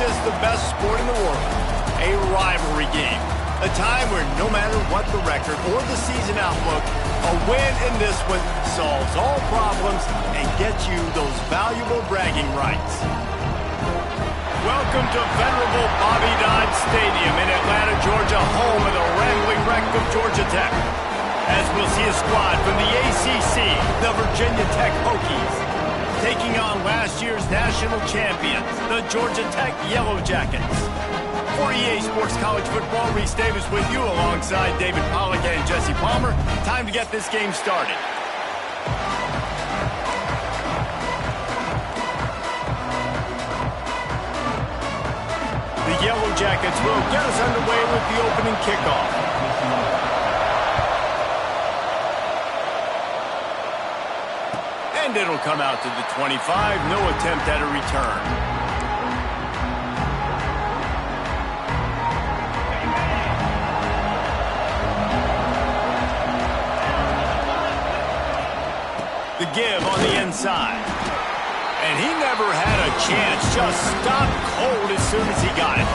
this the best sport in the world? A rivalry game. A time where no matter what the record or the season outlook, a win in this one solves all problems and gets you those valuable bragging rights. Welcome to venerable Bobby Dodd Stadium in Atlanta, Georgia, home of the rambling wreck of Georgia Tech. As we'll see a squad from the ACC, the Virginia Tech Hokies, taking on last year's national champions, the Georgia Tech Yellow Jackets. For EA Sports College Football, Reese Davis with you alongside David Pollack and Jesse Palmer. Time to get this game started. The Yellow Jackets will get us underway with the opening kickoff. And it'll come out to the 25. No attempt at a return. The give on the inside. And he never had a chance. Just stopped cold as soon as he got it.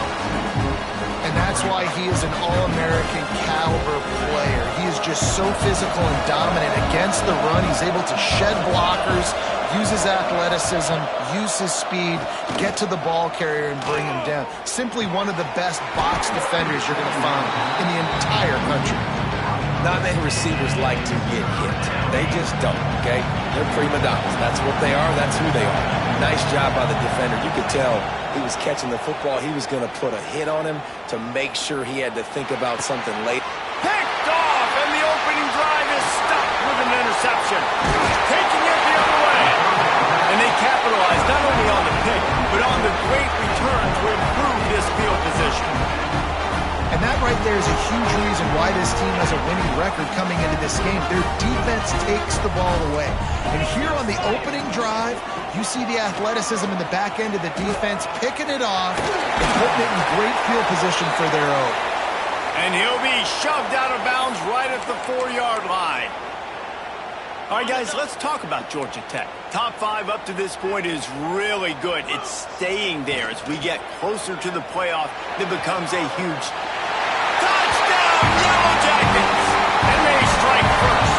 And that's why he is an All-American caliber player. He is just so physical and dominant against the run. He's able to shed blockers, use his athleticism, use his speed, get to the ball carrier and bring him down. Simply one of the best box defenders you're going to find in the entire country. Not many receivers like to get hit. They just don't, okay? They're prima donnas. That's what they are. That's who they are. Nice job by the defender. You could tell he was catching the football. He was going to put a hit on him to make sure he had to think about something late. Picked off, and the opening drive is stopped with an interception. Taking it the other way. And they capitalized not only on the pick, but on the great return to improve this field position. And that right there is a huge reason why this team has a winning record coming into this game. Their defense takes the ball away. And here on the opening drive, you see the athleticism in the back end of the defense picking it off and putting it in great field position for their own. And he'll be shoved out of bounds right at the 4-yard line. All right, guys, let's talk about Georgia Tech. Top 5 up to this point is really good. It's staying there as we get closer to the playoff. It becomes a huge touchdown, Yellow Jackets! And they strike first.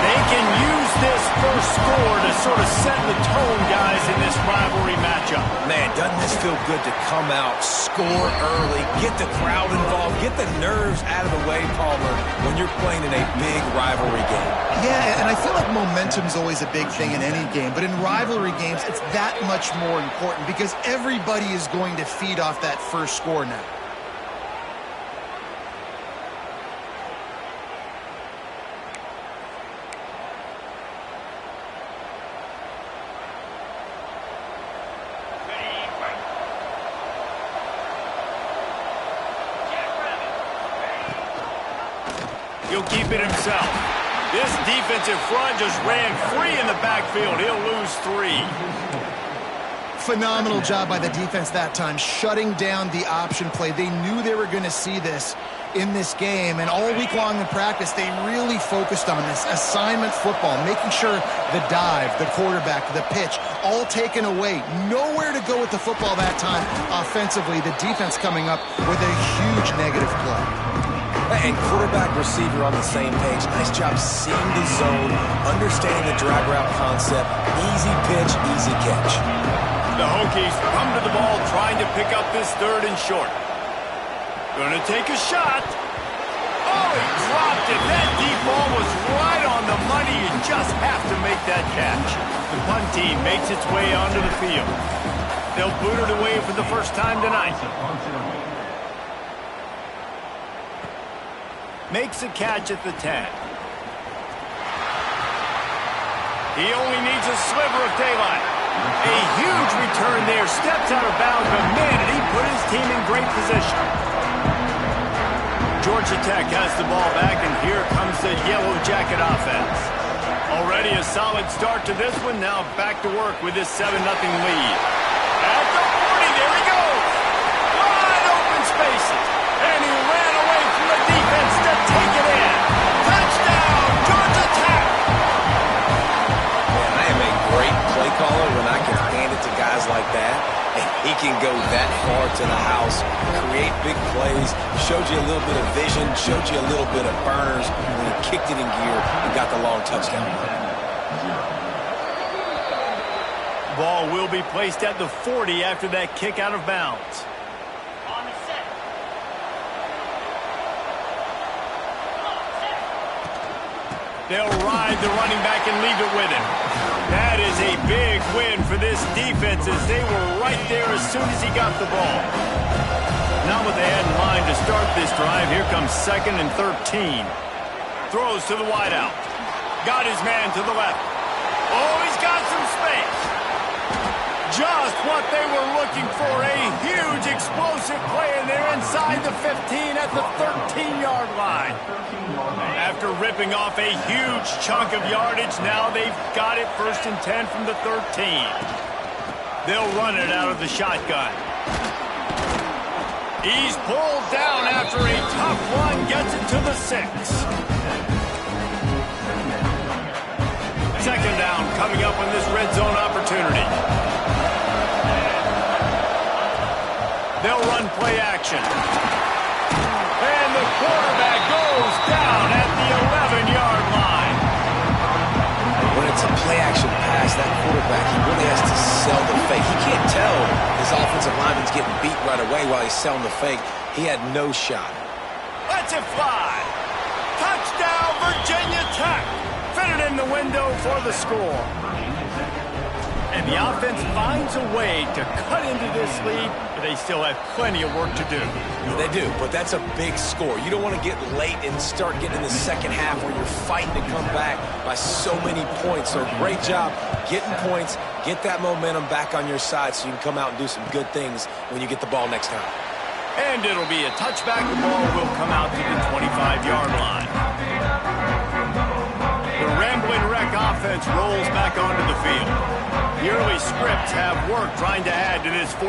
They can use this first score to sort of set the tone, guys, in this rivalry matchup. Man, doesn't this feel good to come out, score early, get the crowd involved, get the nerves out of the way, Palmer, when you're playing in a big rivalry game. Yeah, and I feel like momentum's always a big thing in any game, but in rivalry games, it's that much more important because everybody is going to feed off that first score now. He'll keep it himself. This defensive front just ran free in the backfield. He'll lose 3. Phenomenal job by the defense that time, shutting down the option play. They knew they were going to see this in this game, and all week long in practice, they really focused on this assignment football, making sure the dive, the quarterback, the pitch, all taken away. Nowhere to go with the football that time offensively. The defense coming up with a huge negative play. And quarterback, receiver on the same page. Nice job seeing the zone, understanding the drag route concept. Easy pitch, easy catch. The Hokies come to the ball trying to pick up this 3rd and short. Gonna take a shot. Oh, he dropped it. That deep ball was right on the money. You just have to make that catch. The punt team makes its way onto the field. They'll boot it away for the first time tonight. Makes a catch at the 10. He only needs a sliver of daylight. A huge return there. Steps out of bounds, but man, did he put his team in great position. Georgia Tech has the ball back, and here comes the Yellow Jacket offense. Already a solid start to this one. Now back to work with this 7-0 lead. At the 40, there he goes. Wide open spaces. And he ran away from the defense to take it in. Touchdown, Georgia Tech! Man, I am a great play caller when I can hand it to guys like that. And he can go that far to the house, create big plays, showed you a little bit of vision, showed you a little bit of burners, and he kicked it in gear and got the long touchdown. Ball will be placed at the 40 after that kick out of bounds. They'll ride the running back and leave it with him. That is a big win for this defense as they were right there as soon as he got the ball. Not what they had in mind to start this drive. Here comes 2nd and 13. Throws to the wideout. Got his man to the left. Oh, he's got some space. Just what they were looking for. A huge explosive play, and they're inside the 15 at the 13-yard line. After ripping off a huge chunk of yardage, now they've got it 1st and 10 from the 13. They'll run it out of the shotgun. He's pulled down after a tough run, gets it to the 6. 2nd down coming up on this red zone opportunity. They'll run play action. And the quarterback goes down at the 11-yard line. When it's a play-action pass, that quarterback, he really has to sell the fake. He can't tell his offensive lineman's getting beat right away while he's selling the fake. He had no shot. Lets it fly. Touchdown, Virginia Tech. Fit it in the window for the score. And the offense finds a way to cut into this lead, but they still have plenty of work to do. They do, but that's a big score. You don't want to get late and start getting in the second half where you're fighting to come back by so many points. So great job getting points, get that momentum back on your side so you can come out and do some good things when you get the ball next time. And it'll be a touchback. The ball will come out to the 25-yard line. The Rambling Wreck offense rolls back onto the field. The early scripts have worked trying to add to this 14-7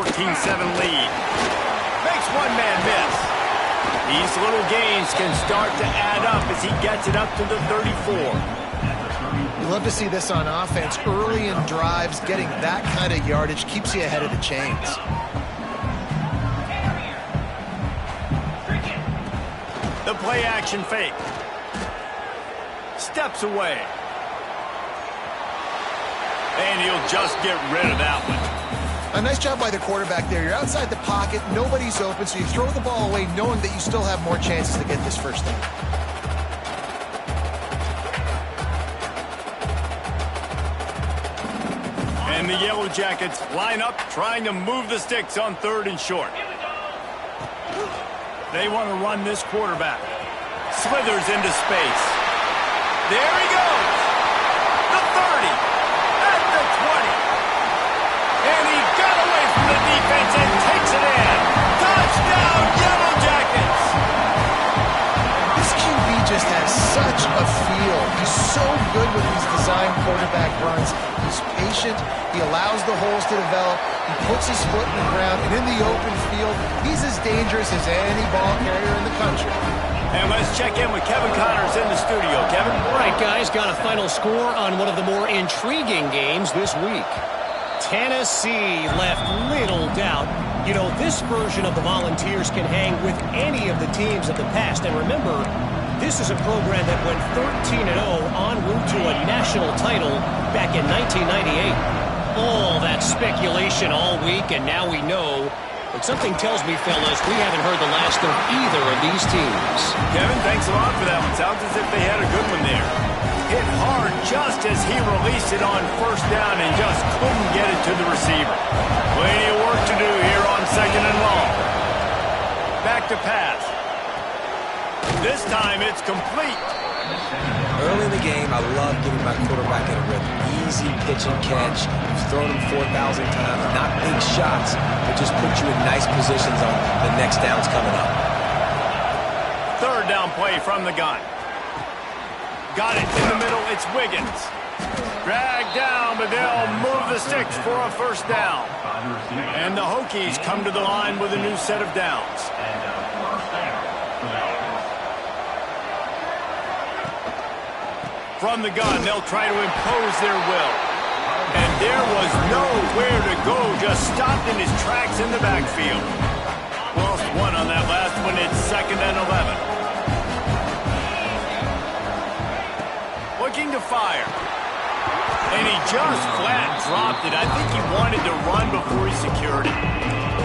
lead. Makes one man miss. These little gains can start to add up as he gets it up to the 34. You love to see this on offense. Early in drives, getting that kind of yardage keeps you ahead of the chains. The play action fake. Steps away. And he'll just get rid of that one. A nice job by the quarterback there. You're outside the pocket, nobody's open, so you throw the ball away knowing that you still have more chances to get this first down. And the Yellow Jackets line up, trying to move the sticks on 3rd and short. They want to run this quarterback. Slithers into space. There he goes. The 30. At the 20. And he got away from the defense and takes it in. Touchdown, Yellow Jackets. This QB just has such a feel. He's so good with these design quarterback runs. He's patient. He allows the holes to develop. He puts his foot in the ground. And in the open field, he's as dangerous as any ball carrier in the country. And let's check in with Kevin Connors in the studio. Kevin? All right, guys, got a final score on one of the more intriguing games this week. Tennessee left little doubt. You know, this version of the Volunteers can hang with any of the teams of the past. And remember, this is a program that went 13-0 en route to a national title back in 1998. All that speculation all week, and now we know. But something tells me, fellas, we haven't heard the last of either of these teams. Kevin, thanks a lot for that one. Sounds as if they had a good one there. Hit hard just as he released it on 1st down and just couldn't get it to the receiver. Plenty of work to do here on 2nd and long. Back to pass. This time it's complete. Early in the game, I love getting my quarterback in a rhythm. Easy pitch and catch. You've thrown him 4,000 times. Not big shots, but just put you in nice positions on the next downs coming up. 3rd down play from the gun. Got it in the middle. It's Wiggins. Dragged down, but they'll move the sticks for a 1st down. And the Hokies come to the line with a new set of downs. From the gun, they'll try to impose their will. And there was nowhere to go, just stopped in his tracks in the backfield. Lost one on that last one. It's 2nd and 11. Looking to fire. And he just flat dropped it. I think he wanted to run before he secured it.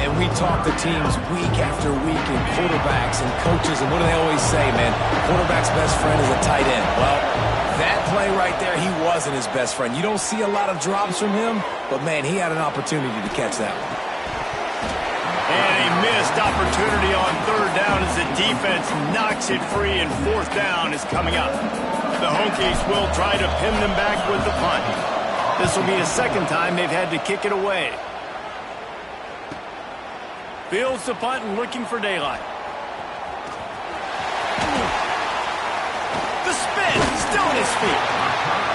And we talk to teams week after week and quarterbacks and coaches, and what do they always say, man? Quarterback's best friend is a tight end. Well, that play right there, he wasn't his best friend. You don't see a lot of drops from him, but, man, he had an opportunity to catch that one. And a missed opportunity on 3rd down as the defense knocks it free, and 4th down is coming up. The Hokies will try to pin them back with the punt. This will be the 2nd time they've had to kick it away. Fields the punt and looking for daylight. The spin, still on his feet.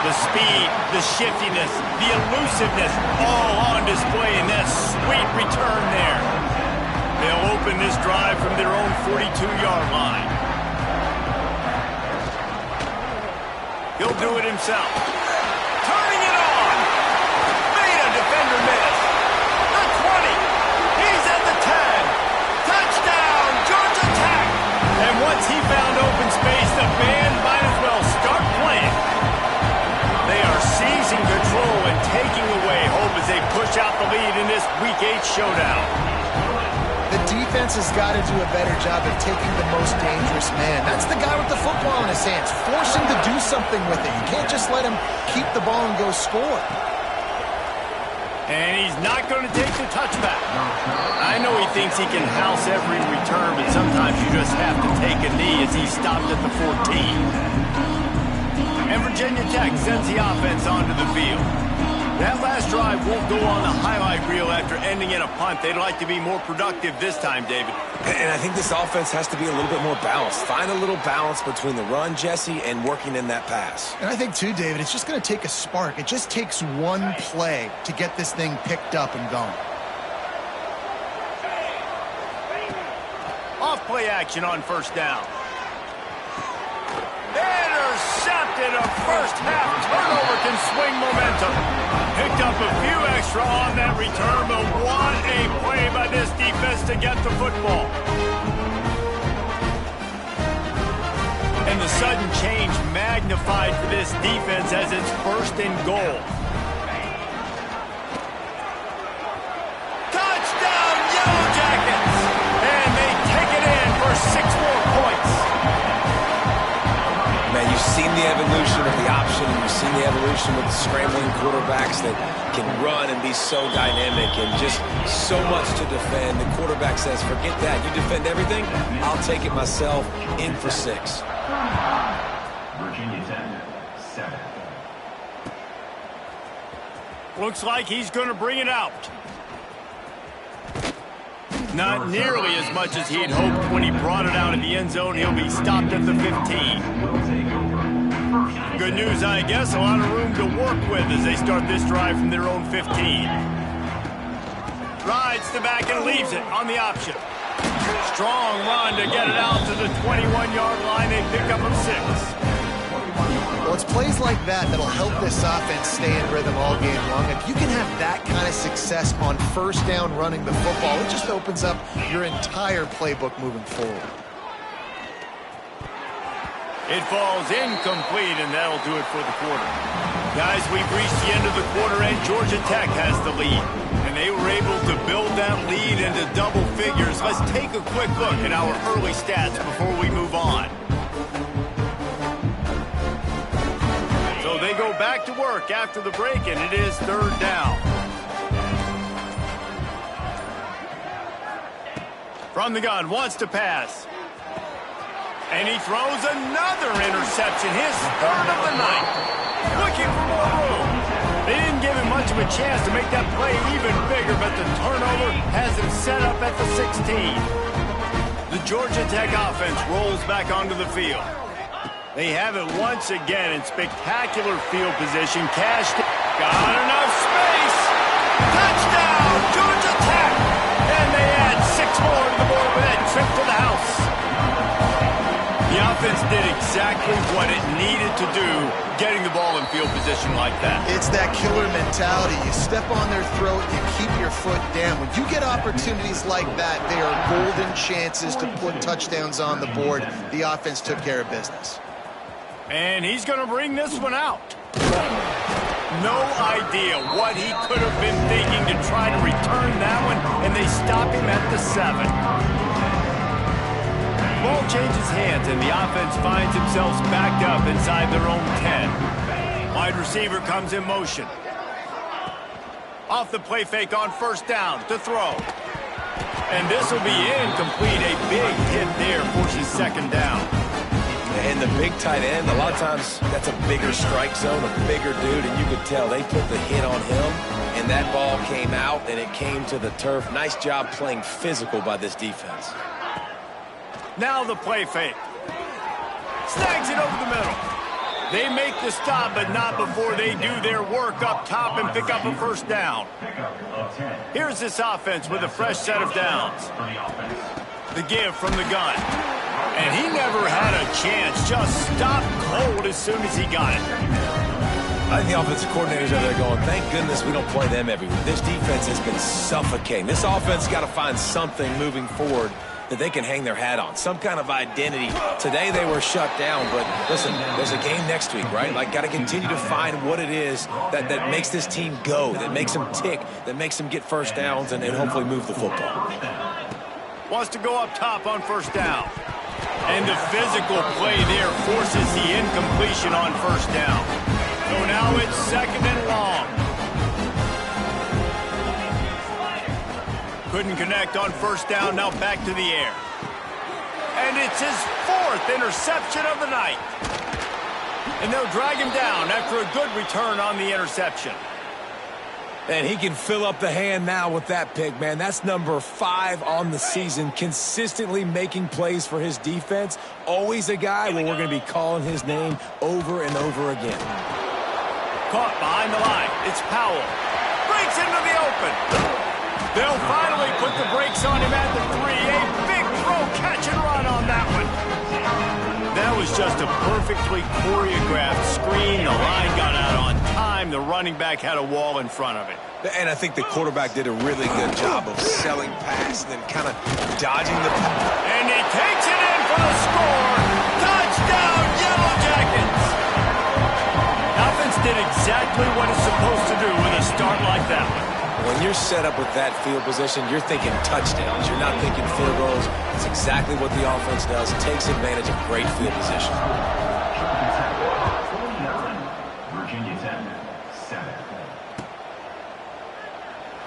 The speed, the shiftiness, the elusiveness, all on display in that sweet return there. They'll open this drive from their own 42-yard line. He'll do it himself. Turning it on. Made a defender miss. The 20. He's at the 10. Touchdown, Georgia Tech. And once he found open space, the band might as well start playing. They are seizing control and taking away hope as they push out the lead in this Week 8 showdown. The defense has got to do a better job of taking the most dangerous man. That's the guy with the football in his hands. Force him to do something with it. You can't just let him keep the ball and go score. And he's not going to take the touchback. I know he thinks he can house every return, but sometimes you just have to take a knee as he stopped at the 14. And Virginia Tech sends the offense onto the field. That last drive won't go on the highlight reel after ending in a punt. They'd like to be more productive this time, David. And I think this offense has to be a little bit more balanced. Find a little balance between the run, Jesse, and working in that pass. And I think, too, David, it's just going to take a spark. It just takes one play to get this thing picked up and going. Off play action on 1st down. Intercepted. A first-half turnover can swing momentum. Picked up a few extra on that return, but what a play by this defense to get the football. And the sudden change magnified for this defense as it's 1st and goal. Touchdown, Yellow Jackets! And they take it in for 6 more points. Man, you've seen the evolution of the option, and you've seen the evolution with scrambling quarterbacks that can run and be so dynamic and just so much to defend. The quarterback says, forget that. You defend everything, I'll take it myself. In for 6. Virginia Tech, 7. Looks like he's going to bring it out. Not nearly as much as he had hoped when he brought it out in the end zone. He'll be stopped at the 15. Good news, I guess. A lot of room to work with as they start this drive from their own 15. Rides the back and leaves it on the option. Strong run to get it out to the 21-yard line. They pick up a 6. Well, it's plays like that that'll help this offense stay in rhythm all game long. If you can have that kind of success on 1st down running the football, it just opens up your entire playbook moving forward. It falls incomplete, and that'll do it for the quarter. Guys, we've reached the end of the quarter, and Georgia Tech has the lead. And they were able to build that lead into double figures. Let's take a quick look at our early stats before we move on. So they go back to work after the break, and it is 3rd down. From the gun, wants to pass. And he throws another interception, his 3rd of the night. Looking for more room. They didn't give him much of a chance to make that play even bigger, but the turnover has him set up at the 16. The Georgia Tech offense rolls back onto the field. They have it once again in spectacular field position. Cashed it. Got enough space. Touchdown, Georgia Tech. And they add 6 more to the board with that trip to the house. The offense did exactly what it needed to do, getting the ball in field position like that. It's that killer mentality. You step on their throat, you keep your foot down. When you get opportunities like that, they are golden chances to put touchdowns on the board. The offense took care of business. And he's going to bring this one out. No idea what he could have been thinking to try to return that one, and they stop him at the 7. Ball changes hands, and the offense finds themselves backed up inside their own 10. Wide receiver comes in motion. Off the play fake on first down to throw. And this will be incomplete. A big hit there forces second down. And the big tight end, a lot of times that's a bigger strike zone, a bigger dude, and you could tell they put the hit on him, and that ball came out, and it came to the turf. Nice job playing physical by this defense. Now the play fake. Snags it over the middle. They make the stop, but not before they do their work up top and pick up a first down. Here's this offense with a fresh set of downs. The give from the gun. And he never had a chance. Just stopped cold as soon as he got it. I think the offensive coordinators are there going, thank goodness we don't play them every week. This defense has been suffocating. This offense got to find something moving forward that they can hang their hat on, some kind of identity. Today they were shut down, but listen, there's a game next week, right? Like, got to continue to find what it is that makes this team go, that makes them tick, that makes them get first downs and hopefully move the football. Wants to go up top on first down. And the physical play there forces the incompletion on first down. So now it's second and long. Couldn't connect on first down, now back to the air. And it's his 4th interception of the night. And they'll drag him down after a good return on the interception. And he can fill up the hand now with that pick, man. That's number 5 on the season, consistently making plays for his defense. Always a guy where we're going to be calling his name over and over again. Caught behind the line. It's Powell. Breaks into the open. They'll finally put the brakes on him at the 3. A big throw, catch and run on that one. That was just a perfectly choreographed screen. The line got out on time. The running back had a wall in front of it. And I think the quarterback did a really good job of selling past and then kind of dodging the pass. And he takes it in for the score. Touchdown, Yellow Jackets. Offense did exactly what it's supposed to do with a start like that one. When you're set up with that field position, you're thinking touchdowns. You're not thinking field goals. It's exactly what the offense does. Takes advantage of great field position. Virginia Tech, 7.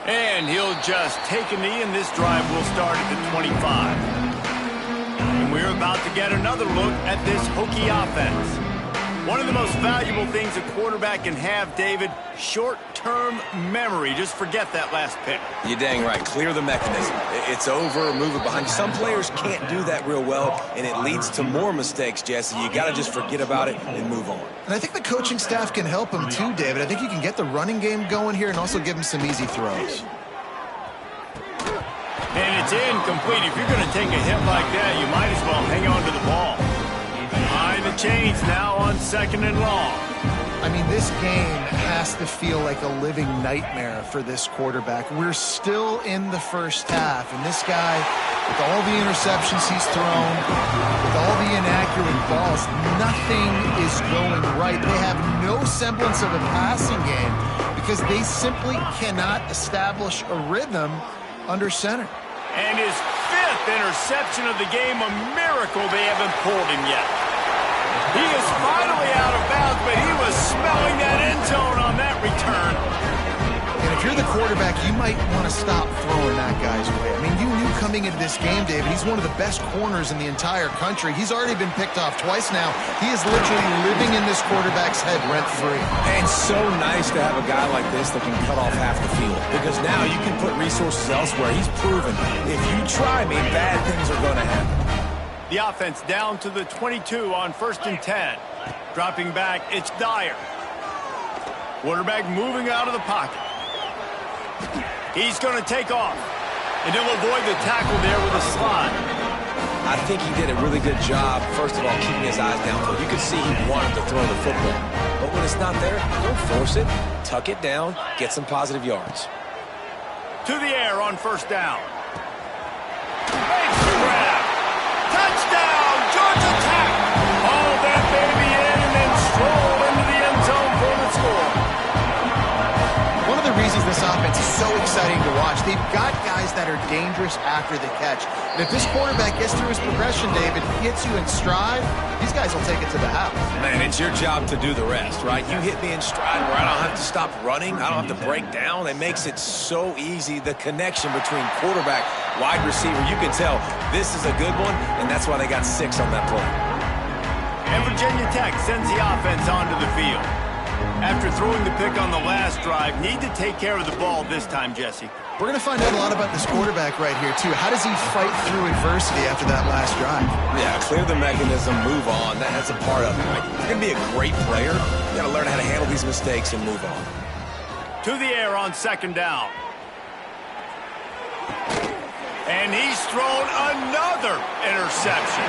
And he'll just take a knee, and this drive will start at the 25. And we're about to get another look at this Hokie offense. One of the most valuable things a quarterback can have, David, short-term memory. Just forget that last pick. You're dang right. Clear the mechanism. It's over, move it behind you. Some players can't do that real well, and it leads to more mistakes, Jesse. You got to just forget about it and move on. And I think the coaching staff can help him too, David. I think you can get the running game going here and also give him some easy throws. And it's incomplete. If you're going to take a hit like that, you might as well hang on to the ball. Behind the chains now on second and long. I mean, this game has to feel like a living nightmare for this quarterback. We're still in the first half, and this guy, with all the interceptions he's thrown, with all the inaccurate balls, nothing is going right. They have no semblance of a passing game because they simply cannot establish a rhythm under center. And his 5th interception of the game, a miracle they haven't pulled him yet. He is finally out of bounds, but he was smelling that end zone on that return. And if you're the quarterback, you might want to stop throwing that guy's way. I mean, you knew coming into this game, David, he's one of the best corners in the entire country. He's already been picked off twice now. He is literally living in this quarterback's head rent-free. And so nice to have a guy like this that can cut off half the field, because now you can put resources elsewhere. He's proven if you try me, bad things are going to happen. The offense down to the 22 on 1st and 10. Dropping back, it's Dyer. Quarterback moving out of the pocket. He's going to take off. And he'll avoid the tackle there with a slide. I think he did a really good job, first of all, keeping his eyes downfield. You could see he wanted to throw the football. But when it's not there, don't force it. Tuck it down, get some positive yards. To the air on first down. Makes the grab. Touchdown, Georgia Tech. Haul that baby in and then stroll into the end zone for the score. One of the reasons this offense is so exciting to watch, they've got guys that are dangerous after the catch. And if this quarterback gets through his progression, David, hits you in stride, these guys will take it to the house. Man, it's your job to do the rest, right? You hit me in stride where I don't have to stop running. I don't have to break down. It makes it so easy. The connection between quarterback, wide receiver, you can tell this is a good one, and that's why they got 6 on that play. And Virginia Tech sends the offense onto the field. After throwing the pick on the last drive, need to take care of the ball this time, Jesse. We're going to find out a lot about this quarterback right here, too. How does he fight through adversity after that last drive? Yeah, clear the mechanism, move on. That's a part of it, right? You're going to be a great player. You got to learn how to handle these mistakes and move on. To the air on second down. And he's thrown another interception.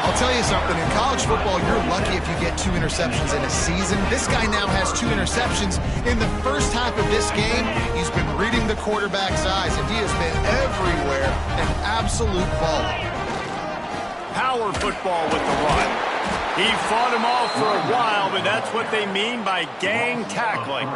I'll tell you something, in college football, you're lucky if you get 2 interceptions in a season. This guy now has 2 interceptions. In the first half of this game, he's been reading the quarterback's eyes, and he has been everywhere, an absolute baller. Power football with the run. He fought him off for a while, but that's what they mean by gang tackling.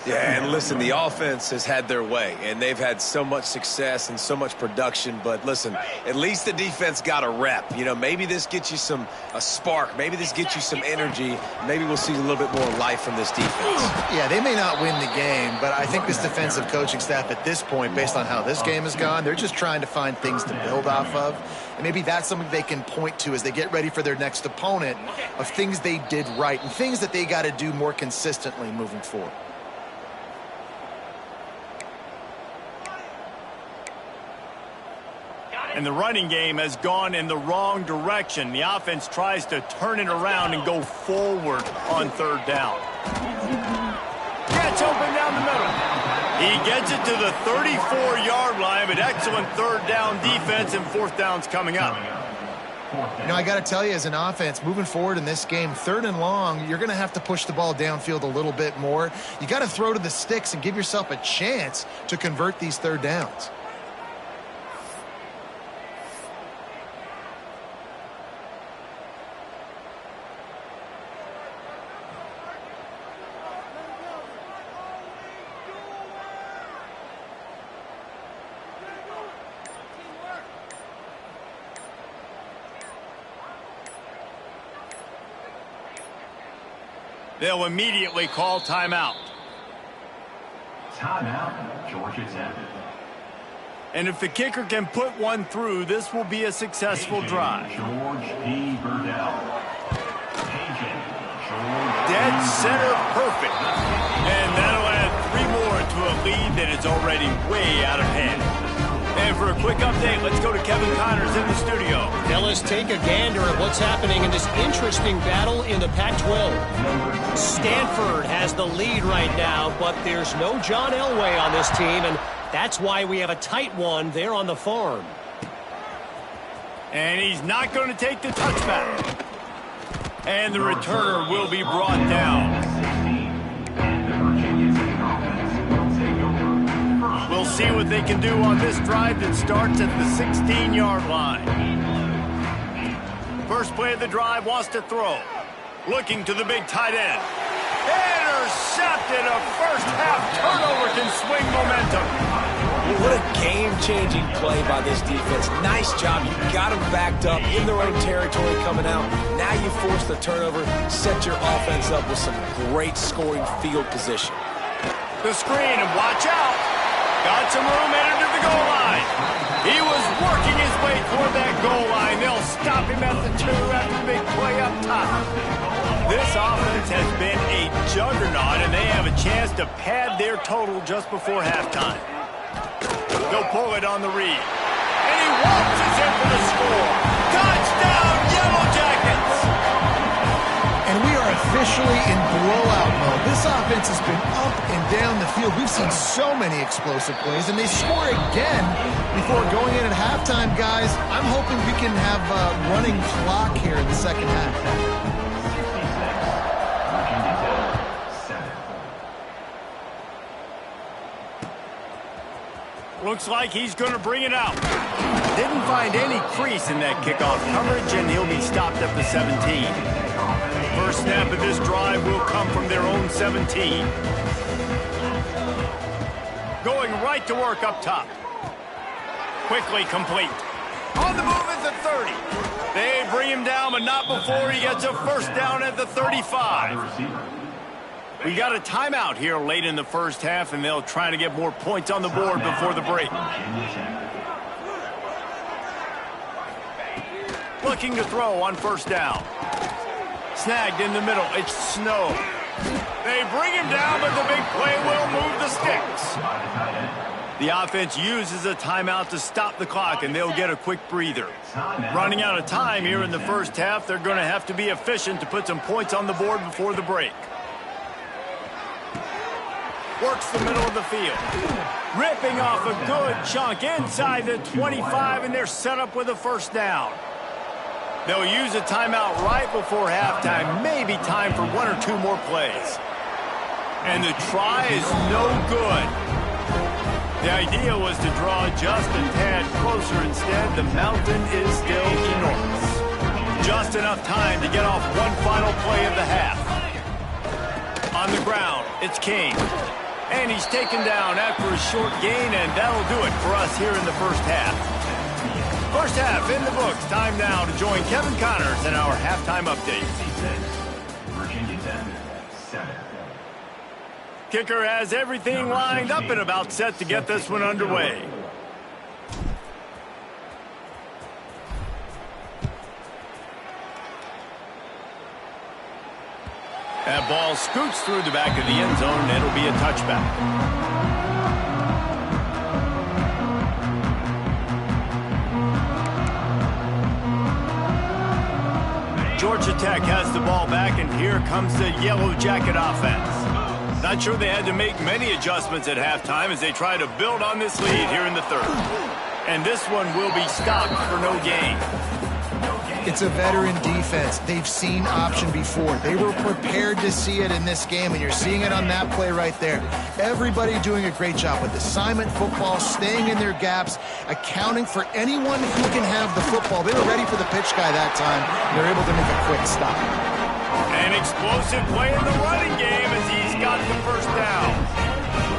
Yeah, and listen, the offense has had their way, and they've had so much success and so much production. But listen, at least the defense got a rep. You know, maybe this gets you a spark. Maybe this gets you some energy. Maybe we'll see a little bit more life from this defense. Yeah, they may not win the game, but I think this defensive coaching staff at this point, based on how this game has gone, they're just trying to find things to build off of. And maybe that's something they can point to as they get ready for their next opponent of things they did right and things that they got to do more consistently moving forward. And the running game has gone in the wrong direction. The offense tries to turn it around and go forward on third down. Gets open down the middle. He gets it to the 34-yard line, but excellent third down defense, and fourth down's coming up. You know, I got to tell you, as an offense, moving forward in this game, 3rd and long, you're going to have to push the ball downfield a little bit more. You got to throw to the sticks and give yourself a chance to convert these third downs. They'll immediately call timeout. Timeout, Georgia Tech. And if the kicker can put one through, this will be a successful drive. George P. Burdell. Dead center perfect. And that'll add 3 more to a lead that is already way out of hand. And for a quick update, let's go to Kevin Connors in the studio. Now let's take a gander at what's happening in this interesting battle in the Pac-12. Stanford has the lead right now, but there's no John Elway on this team, and that's why we have a tight one there on the farm. And he's not going to take the touchback. And the returner will be brought down. We'll see what they can do on this drive that starts at the 16-yard line. First play of the drive, wants to throw. Looking to the big tight end. Intercepted. A first-half turnover can swing momentum. What a game-changing play by this defense. Nice job. You got them backed up in their own territory coming out. Now you force the turnover, set your offense up with some great scoring field position. The screen, and watch out. Got some room headed to the goal line. He was working his way toward that goal line. They'll stop him at the 2 after the big play up top. This offense has been a juggernaut, and they have a chance to pad their total just before halftime. They'll pull it on the read. And he waltzes in for the score. Touchdown, Yellow Jackets! And we are a officially in blowout mode. This offense has been up and down the field. We've seen so many explosive plays, and they score again before going in at halftime, guys. I'm hoping we can have a running clock here in the second half. Looks like he's going to bring it out. Didn't find any crease in that kickoff coverage, and he'll be stopped at the 17. First snap of this drive will come from their own 17. Going right to work up top. Quickly complete. On the move at the 30. They bring him down, but not before he gets a first down at the 35. We got a timeout here late in the first half, and they'll try to get more points on the board before the break. Looking to throw on first down. Snagged in the middle. It's Snow. They bring him down, but the big play will move the sticks. The offense uses a timeout to stop the clock, and they'll get a quick breather. Running out of time here in the first half, they're going to have to be efficient to put some points on the board before the break. Works the middle of the field. Ripping off a good chunk inside the 25, and they're set up with a first down. They'll use a timeout right before halftime. Maybe time for one or two more plays. And the try is no good. The idea was to draw just a tad closer. Instead, the mountain is still enormous. Just enough time to get off one final play of the half. On the ground, it's King. And he's taken down after a short gain, and that'll do it for us here in the first half. First half in the books. Time now to join Kevin Connors in our halftime update. Virginia 7. Kicker has everything lined up and about set to get this one underway. That ball scoots through the back of the end zone, and it'll be a touchback. Georgia Tech has the ball back, and here comes the Yellow Jacket offense. Not sure they had to make many adjustments at halftime as they try to build on this lead here in the third. And this one will be stopped for no gain. It's a veteran defense. They've seen option before. They were prepared to see it in this game, and you're seeing it on that play right there. Everybody doing a great job with assignment football, staying in their gaps, accounting for anyone who can have the football. They were ready for the pitch guy that time. They're able to make a quick stop. An explosive play in the running game as he's got the first down.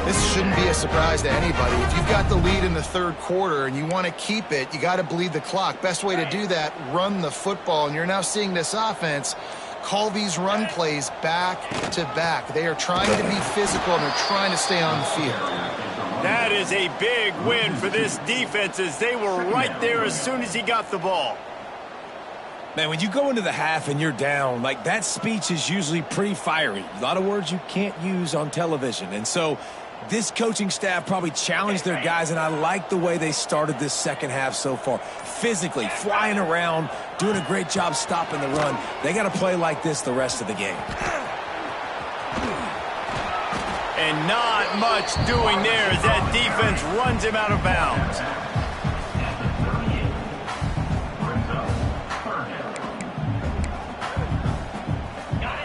This shouldn't be a surprise to anybody. If you've got the lead in the third quarter and you want to keep it, you got to bleed the clock. Best way to do that, run the football. And you're now seeing this offense call these run plays back to back. They are trying to be physical, and they're trying to stay on the field. That is a big win for this defense as they were right there as soon as he got the ball. Man, when you go into the half and you're down, like that speech is usually pretty fiery. A lot of words you can't use on television. And so this coaching staff probably challenged their guys, and I like the way they started this second half so far. Physically, flying around, doing a great job stopping the run. They got to play like this the rest of the game. And not much doing there as that defense runs him out of bounds.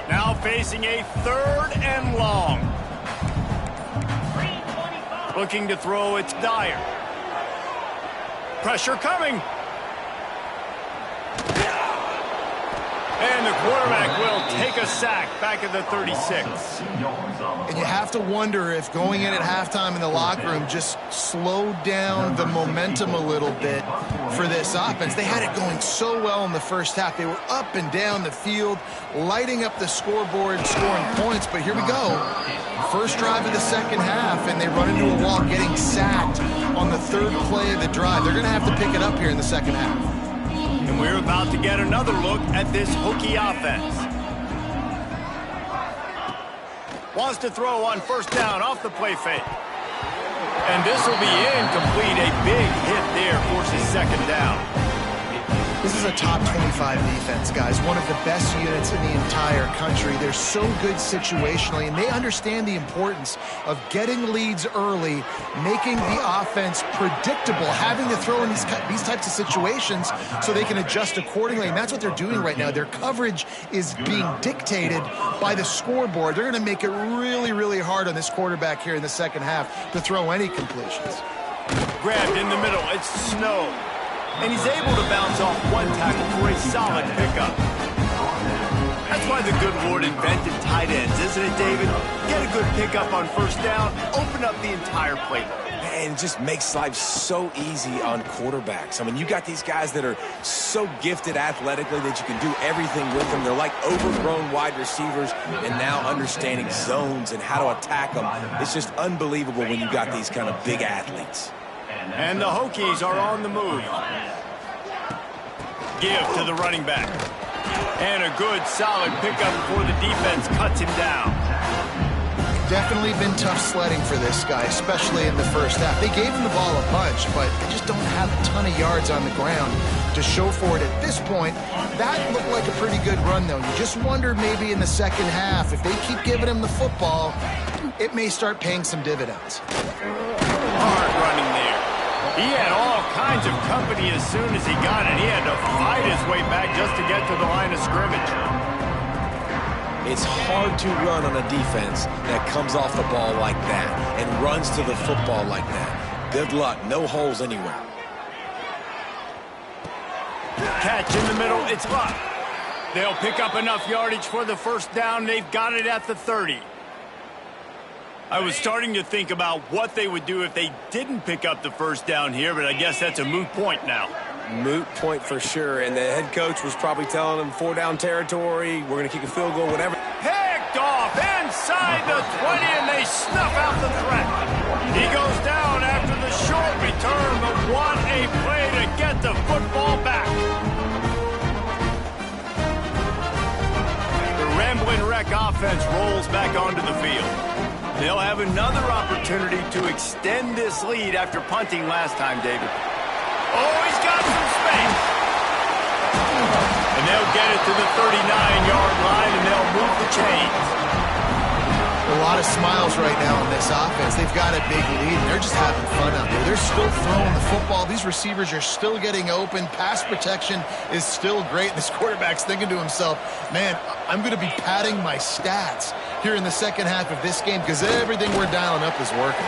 Now facing a third and long. Looking to throw, it's Dyer. Pressure coming. And the quarterback will take a sack back at the 36. And you have to wonder if going in at halftime in the locker room just slowed down the momentum a little bit for this offense. They had it going so well in the first half. They were up and down the field, lighting up the scoreboard, scoring points. But here we go. First drive of the second half, and they run into a wall, getting sacked on the third play of the drive. They're going to have to pick it up here in the second half. And we're about to get another look at this Hokie offense. Wants to throw on first down off the play fake. And this will be incomplete. A big hit there forces second down. This is a top 25 defense, guys. One of the best units in the entire country. They're so good situationally, and they understand the importance of getting leads early, making the offense predictable, having to throw in these types of situations so they can adjust accordingly. And that's what they're doing right now. Their coverage is being dictated by the scoreboard. They're going to make it really, really hard on this quarterback here in the second half to throw any completions. Grabbed in the middle. It's Snow. And he's able to bounce off one tackle for a solid pickup. That's why the good Lord invented tight ends, isn't it, David? Get a good pickup on first down, open up the entire playbook. And it just makes life so easy on quarterbacks. I mean, you got these guys that are so gifted athletically that you can do everything with them. They're like overgrown wide receivers, and now understanding zones and how to attack them. It's just unbelievable when you got these kind of big athletes. And the Hokies are on the move. Give to the running back. And a good, solid pickup before the defense cuts him down. Definitely been tough sledding for this guy, especially in the first half. They gave him the ball a bunch, but they just don't have a ton of yards on the ground to show for it at this point. That looked like a pretty good run, though. You just wonder maybe in the second half, if they keep giving him the football, it may start paying some dividends. Hard running there. He had all kinds of company as soon as he got it. He had to fight his way back just to get to the line of scrimmage. It's hard to run on a defense that comes off the ball like that and runs to the football like that. Good luck. No holes anywhere. Catch in the middle. It's Luck. They'll pick up enough yardage for the first down. They've got it at the 30. I was starting to think about what they would do if they didn't pick up the first down here, but I guess that's a moot point now. Moot point for sure, and the head coach was probably telling them 4-down territory, we're going to kick a field goal, whatever. Picked off inside the 20, and they snuff out the threat. He goes down after the short return, but what a play to get the football back. The Rambling Wreck offense rolls back onto the field. They'll have another opportunity to extend this lead after punting last time, David. Oh, he's got some space. And they'll get it to the 39-yard line, and they'll move the chains. A lot of smiles right now in this offense. They've got a big lead, and they're just having fun out there. They're still throwing the football. These receivers are still getting open. Pass protection is still great. This quarterback's thinking to himself, man, I'm going to be padding my stats here in the second half of this game because everything we're dialing up is working.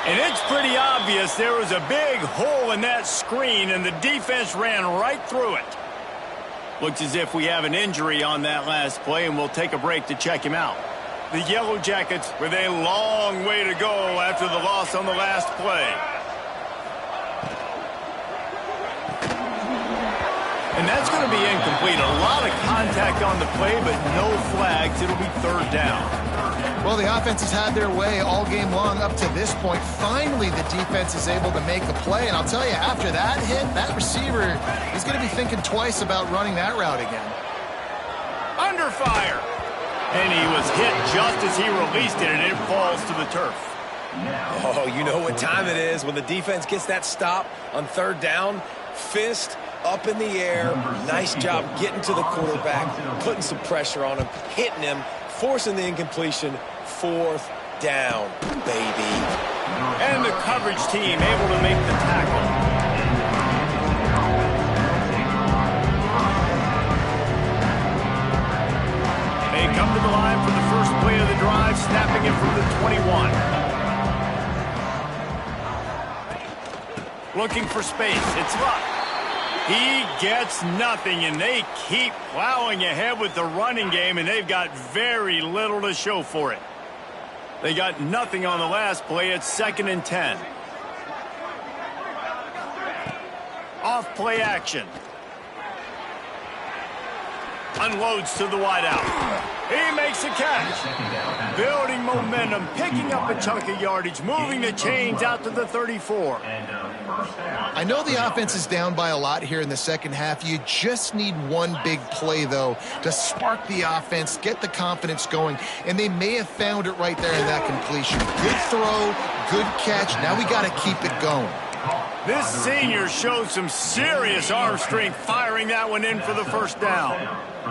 And it's pretty obvious there was a big hole in that screen, and the defense ran right through it. Looks as if we have an injury on that last play, and we'll take a break to check him out. The Yellow Jackets with a long way to go after the loss on the last play. And that's going to be incomplete. A lot of contact on the play, but no flags. It'll be third down. Well, the offense has had their way all game long up to this point. Finally, the defense is able to make a play. And I'll tell you, after that hit, that receiver is going to be thinking twice about running that route again. Under fire. And he was hit just as he released it, and it falls to the turf. Oh, you know what time it is when the defense gets that stop on third down. Fist up in the air. Nice job getting to the quarterback, putting some pressure on him, hitting him, forcing the incompletion. Fourth down, baby. And the coverage team able to make the tackle. They come to the line for the first play of the drive, snapping it from the 21. Looking for space. It's Luck. He gets nothing, and they keep plowing ahead with the running game, and they've got very little to show for it. They got nothing on the last play. It's 2nd and 10. Off play action. Unloads to the wideout. He makes a catch. Building momentum, picking up a chunk of yardage, moving the chains out to the 34. I know the offense is down by a lot here in the second half. You just need one big play, though, to spark the offense, get the confidence going, and they may have found it right there in that completion. Good throw, good catch. Now we got to keep it going. This senior showed some serious arm strength firing that one in for the first down.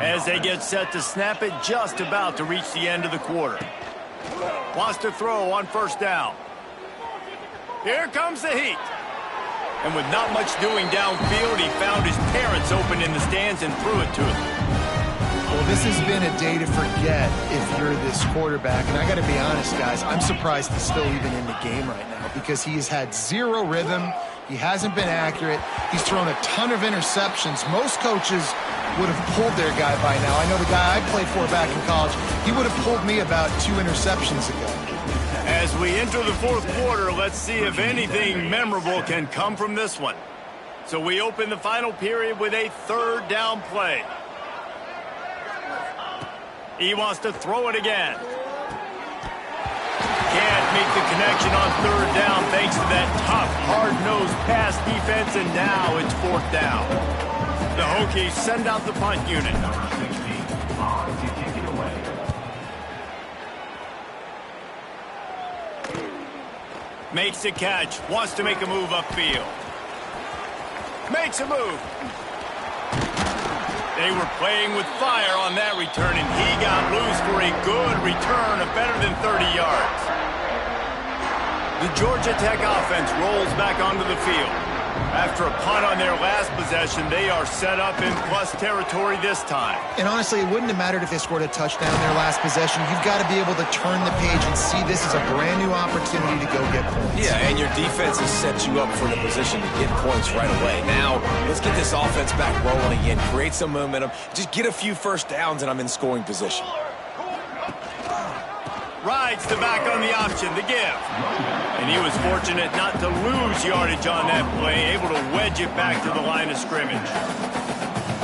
As they get set to snap it, just about to reach the end of the quarter. Wants to throw on first down. Here comes the heat. And with not much doing downfield, he found his parents open in the stands and threw it to him. Well, this has been a day to forget if you're this quarterback. And I got to be honest, guys, I'm surprised he's still even in the game right now because he has had zero rhythm. He hasn't been accurate. He's thrown a ton of interceptions. Most coaches would have pulled their guy by now. I know the guy I played for back in college, he would have pulled me about 2 interceptions ago. As we enter the fourth quarter, let's see if anything memorable can come from this one. So we open the final period with a third down play. He wants to throw it again. Can't make the connection on third down thanks to that tough, hard-nosed pass defense, and now it's fourth down. The Hokies send out the punt unit. Number 60, on to kick it away. Makes a catch, wants to make a move upfield. Makes a move. They were playing with fire on that return, and he got loose for a good return of better than 30 yards. The Georgia Tech offense rolls back onto the field. After a punt on their last possession, they are set up in plus territory this time. And honestly, it wouldn't have mattered if they scored a touchdown their last possession. You've got to be able to turn the page and see this as a brand new opportunity to go get points. Yeah, and your defense has set you up for the position to get points right away. Now, let's get this offense back rolling again, create some momentum, just get a few first downs, and I'm in scoring position. Rides the back on the option, the give. And he was fortunate not to lose yardage on that play, able to wedge it back to the line of scrimmage.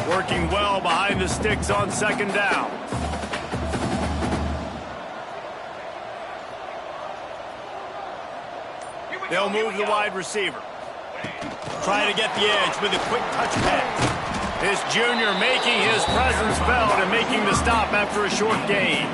Working well behind the sticks on second down. They'll move the wide receiver. Trying to get the edge with a quick touch pass. This junior making his presence felt and making the stop after a short gain.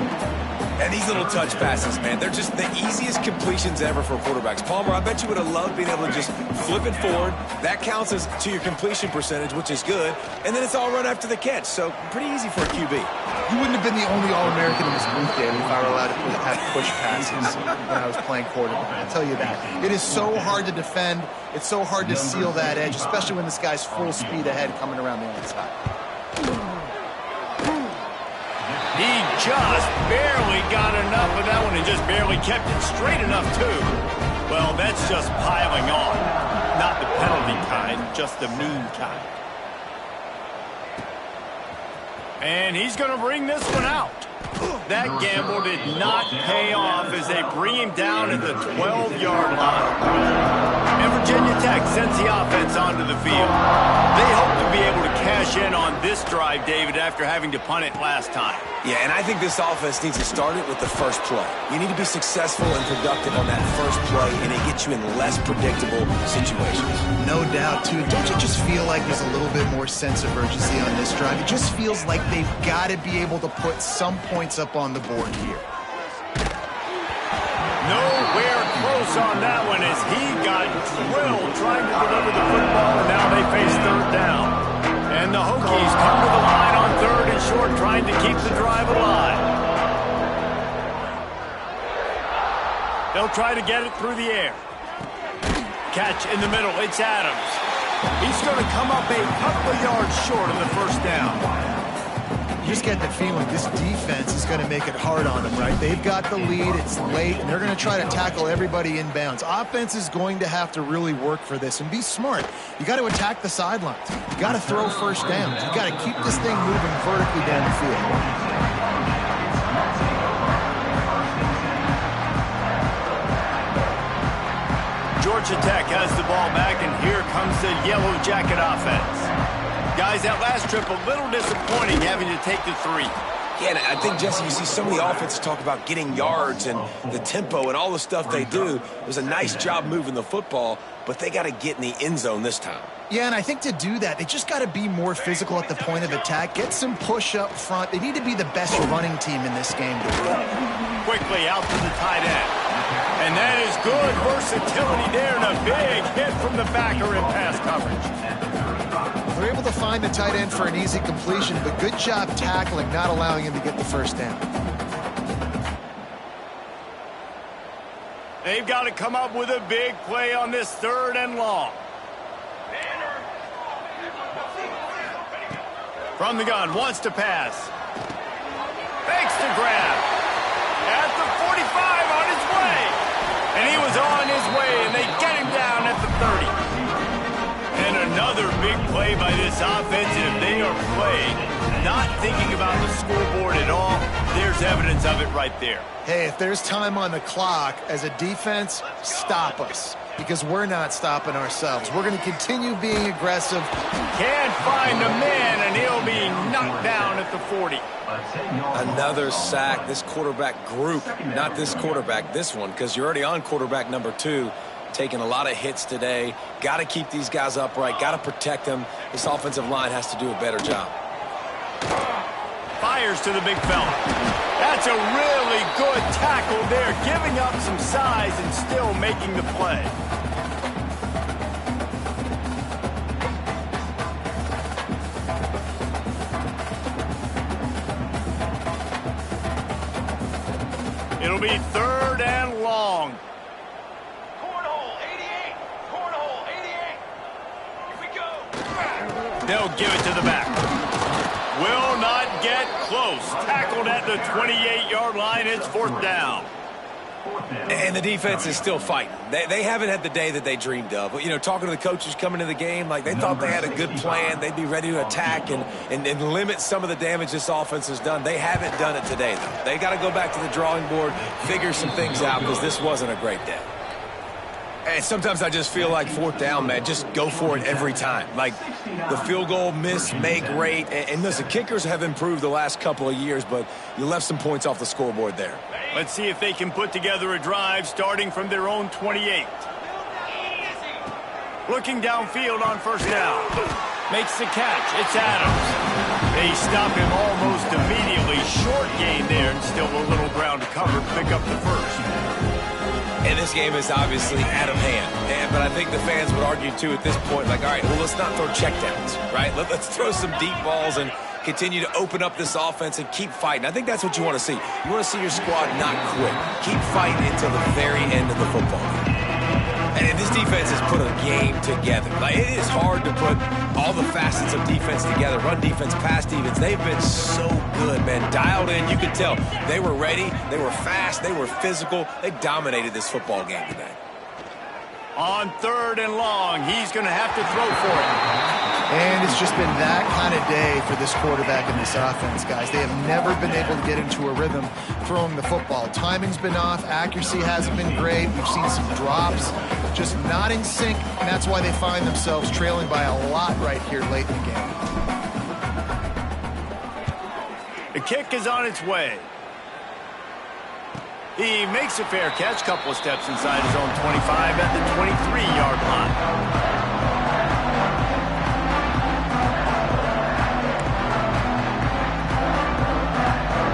And these little touch passes, man, they're just the easiest completions ever for quarterbacks. Palmer, I bet you would have loved being able to just flip it forward. That counts as to your completion percentage, which is good. And then it's all run after the catch, so pretty easy for a QB. You wouldn't have been the only All-American in this booth, David, if I were allowed to have push passes when I was playing quarterback. I'll tell you that. It is so hard to defend. It's so hard to seal that edge, especially when this guy's full speed ahead coming around the outside. He just barely got enough of that one and just barely kept it straight enough, too. Well, that's just piling on. Not the penalty kind, just the mean kind. And he's going to bring this one out. That gamble did not pay off as they bring him down at the 12-yard line. And Virginia Tech sends the offense onto the field. They hope to be able to cash in on this drive, David, after having to punt it last time. Yeah, and I think this offense needs to start it with the first play. You need to be successful and productive on that first play, and it gets you in less predictable situations. No doubt, too. Don't you just feel like there's a little bit more sense of urgency on this drive? It just feels like they've got to be able to put some points up on the board here. Nowhere close on that one as he got drilled trying to deliver the football, and now they face third down. And the Hokies come to the line on third and short, trying to keep the drive alive. They'll try to get it through the air. Catch in the middle, it's Adams. He's going to come up a couple of yards short of the first down. You just get the feeling this defense is going to make it hard on them, right? They've got the lead, it's late, and they're going to try to tackle everybody inbounds. Offense is going to have to really work for this and be smart. You got to attack the sidelines. You got to throw first downs. You got to keep this thing moving vertically down the field. Georgia Tech has the ball back, and here comes the Yellow Jacket offense. Guys, that last trip a little disappointing having to take the 3. Yeah, and I think, Jesse, you see some of the offenses talk about getting yards and the tempo and all the stuff they do. It was a nice job moving the football, but they got to get in the end zone this time. Yeah, and I think to do that, they just got to be more physical at the point of attack, get some push up front. They need to be the best running team in this game to win. Quickly out to the tight end. And that is good versatility there, and a big hit from the backer in pass coverage. They're able to find the tight end for an easy completion, but good job tackling, not allowing him to get the first down. They've got to come up with a big play on this 3rd and long. From the gun, wants to pass. Fakes to grab. At the 45, on his way. And he was on his way, and they get him down at the 30. And another big play by this offense. If they are playing, not thinking about the scoreboard at all, there's evidence of it right there. Hey, if there's time on the clock, as a defense, stop us. Because we're not stopping ourselves. We're going to continue being aggressive. Can't find a man, and he'll be knocked down at the 40. Another sack. This quarterback group, not this quarterback, this one, because you're already on quarterback number 2, taking a lot of hits today. Got to keep these guys upright. Got to protect them. This offensive line has to do a better job. Fires to the big fella. That's a really good tackle there, giving up some size and still making the play. It'll be 3rd and long. Cornhole 88. Cornhole 88. Here we go. They'll give it to the back. Will not get close. Tackled at the 28-yard line. It's 4th down. And the defense is still fighting. They haven't had the day that they dreamed of. You know, talking to the coaches coming into the game, like they thought they had a good plan. They'd be ready to attack and limit some of the damage this offense has done. They haven't done it today, though. They got to go back to the drawing board, figure some things out, because this wasn't a great day. And sometimes I just feel like 4th down, man, just go for it every time. Like the field goal miss, make rate. And listen, kickers have improved the last couple of years, but you left some points off the scoreboard there. Let's see if they can put together a drive starting from their own 28. Looking downfield on 1st down. Makes the catch. It's Adams. They stop him almost immediately. Short gain there and still a little ground to cover to pick up the 1st. And this game is obviously out of hand. But I think the fans would argue, too, at this point, like, all right, well, let's not throw checkdowns, right? Let's throw some deep balls and continue to open up this offense and keep fighting. I think that's what you want to see. You want to see your squad not quit. Keep fighting until the very end of the football game. And this defense has put a game together. Like, it is hard to put all the facets of defense together. Run defense, pass defense. They've been so good, man. Dialed in. You could tell they were ready. They were fast. They were physical. They dominated this football game today. On 3rd and long, he's going to have to throw for it. And it's just been that kind of day for this quarterback and this offense, guys. They have never been able to get into a rhythm throwing the football. Timing's been off. Accuracy hasn't been great. We've seen some drops, just not in sync, and that's why they find themselves trailing by a lot right here late in the game. The kick is on its way. He makes a fair catch, couple of steps inside his own 25 at the 23-yard line.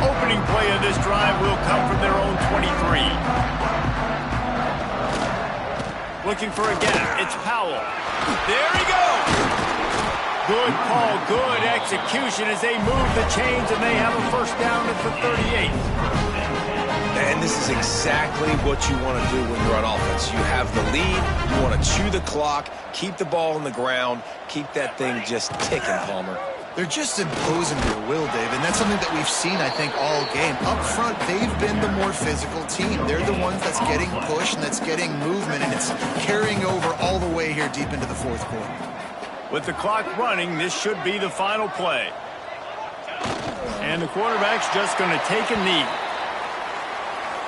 Opening play of this drive will come from their own 23. Looking for a gap. It's Powell. There he goes. Good call, good execution as they move the chains and they have a 1st down at the 38. And this is exactly what you want to do when you're on offense. You have the lead. You want to chew the clock, keep the ball on the ground, keep that thing just ticking, Palmer. They're just imposing their will, Dave, and that's something that we've seen, I think, all game. Up front, they've been the more physical team. They're the ones that's getting pushed and that's getting movement, and it's carrying over all the way here deep into the 4th quarter. With the clock running, this should be the final play. And the quarterback's just going to take a knee.